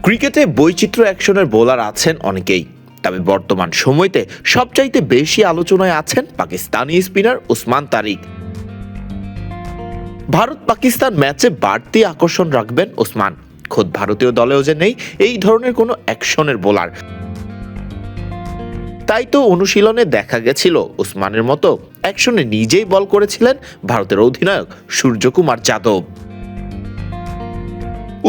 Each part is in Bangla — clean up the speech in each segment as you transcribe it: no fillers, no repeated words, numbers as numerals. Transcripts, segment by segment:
ক্রিকেটে বৈচিত্র্য অ্যাকশনের বোলার আছেন অনেকেই, তবে বর্তমান সময়তে সবচাইতে বেশি আলোচনায় আছেন পাকিস্তানি স্পিনার উসমান তারিক। ভারত পাকিস্তান ম্যাচে বাড়তি আকর্ষণ রাখবেন উসমান। খোদ ভারতীয় দলেও যে নেই এই ধরনের কোনো অ্যাকশনের বোলার, তাই তো অনুশীলনে দেখা গেছিল উসমানের মতো অ্যাকশনে নিজেই বল করেছিলেন ভারতের অধিনায়ক সূর্যকুমার যাদব।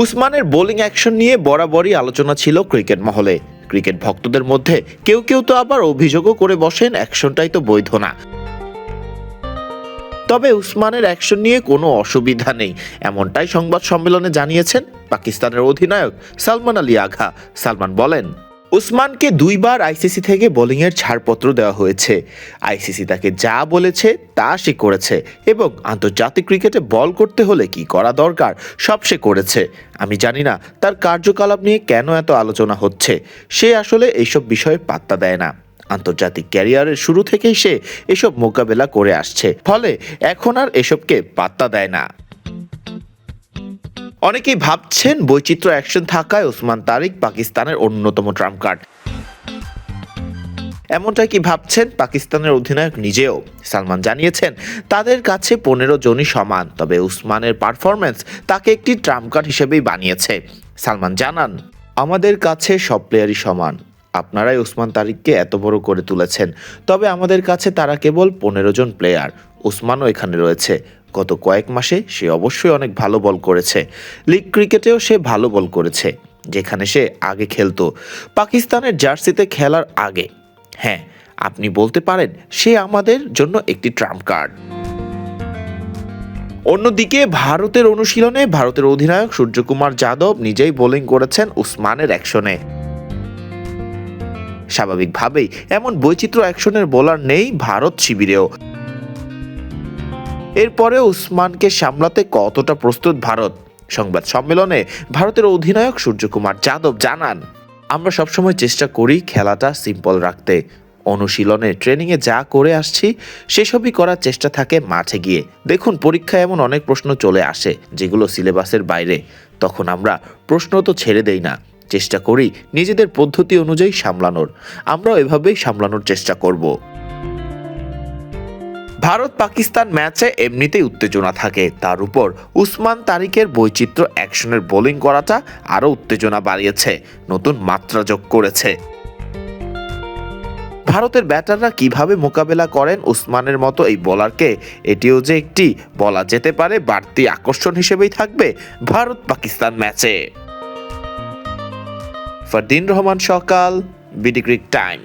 উসমানের বোলিং অ্যাকশন নিয়ে বরাবরই আলোচনা ছিল ক্রিকেট মহলে। ক্রিকেট ভক্তদের মধ্যে কেউ কেউ তো আবার অভিযোগও করে বসেন অ্যাকশনটাই তো বৈধ না। তবে উসমানের অ্যাকশন নিয়ে কোনো অসুবিধা নেই, এমনটাই সংবাদ সম্মেলনে জানিয়েছেন পাকিস্তানের অধিনায়ক সালমান আলী আগা। সালমান বলেন, উসমানকে দুইবার আইসিসি থেকে বোলিংয়ের ছাড়পত্র দেওয়া হয়েছে। আইসিসি তাকে যা বলেছে তা সে করেছে এবং আন্তর্জাতিক ক্রিকেটে বল করতে হলে কি করা দরকার সব সে করেছে। আমি জানি না তার কার্যকলাপ নিয়ে কেন এত আলোচনা হচ্ছে। সে আসলে এইসব বিষয়ে পাত্তা দেয় না। আন্তর্জাতিক ক্যারিয়ারের শুরু থেকেই সে এসব মোকাবেলা করে আসছে, ফলে এখন আর এসবকে পাত্তা দেয় না। অনেকেই ভাবছেন বৈচিত্র্য অ্যাকশন থাকায় উসমান তারিক পাকিস্তানের অন্যতম ট্রাম্প কার্ড। এমনটাই কি ভাবছেন পাকিস্তানের অধিনায়ক নিজেও। সালমান জানিয়েছেন তাদের কাছে 15 জনই সমান, তবে উসমানের পারফরম্যান্স তাকে একটি ট্রাম্প কার্ড হিসেবেই বানিয়েছে। সালমান জানান, আমাদের কাছে সব প্লেয়ারই সমান। আপনারাই উসমান তারিককে এত বড় করে তুলেছেন, তবে আমাদের কাছে তারা কেবল 15 জন প্লেয়ার। উসমানও এখানে রয়েছে। গত কয়েক মাসে সে অবশ্যই অনেক ভালো বল করেছে। লিগ ক্রিকেটেও সে ভালো বল করেছে, যেখানে সে আগে খেলতো, পাকিস্তানের জার্সিতে খেলার আগে। হ্যাঁ, আপনি বলতে পারেন সে আমাদের জন্য একটি ট্রাম্প কার্ড। অন্যদিকে ভারতের অনুশীলনে ভারতের অধিনায়ক সূর্যকুমার যাদব নিজেই বোলিং করেছেন উসমানের অ্যাকশনে। স্বাভাবিকভাবেই এমন বৈচিত্র্য অ্যাকশনের বোলার নেই ভারত শিবিরেও। এরপরে উসমানকে সামলাতে কতটা প্রস্তুত ভারত? সংবাদ সম্মেলনে ভারতের অধিনায়ক সূর্যকুমার যাদব জানান, আমরা সবসময় চেষ্টা করি খেলাটা সিম্পল রাখতে। অনুশীলনে ট্রেনিংয়ে যা করে আসছি সেসবই করার চেষ্টা থাকে মাঠে গিয়ে। দেখুন, পরীক্ষায় এমন অনেক প্রশ্ন চলে আসে যেগুলো সিলেবাসের বাইরে, তখন আমরা প্রশ্ন তো ছেড়ে দেই না, চেষ্টা করি নিজেদের পদ্ধতি অনুযায়ী সামলানোর। আমরাও এভাবেই সামলানোর চেষ্টা করব। ভারত পাকিস্তান ম্যাচে এমনিতেই উত্তেজনা থাকে, তার উপর উসমান তারিকের বৈচিত্র্য অ্যাকশনের বোলিং করাটা আরও উত্তেজনা বাড়িয়েছে, নতুন মাত্রা যোগ করেছে। ভারতের ব্যাটাররা কিভাবে মোকাবেলা করেন উসমানের মতো এই বোলারকে, এটিও যে একটি বলা যেতে পারে বাড়তি আকর্ষণ হিসেবেই থাকবে ভারত পাকিস্তান ম্যাচে। ফারদিন রহমান সকাল, বিডি ক্রিক টাইম।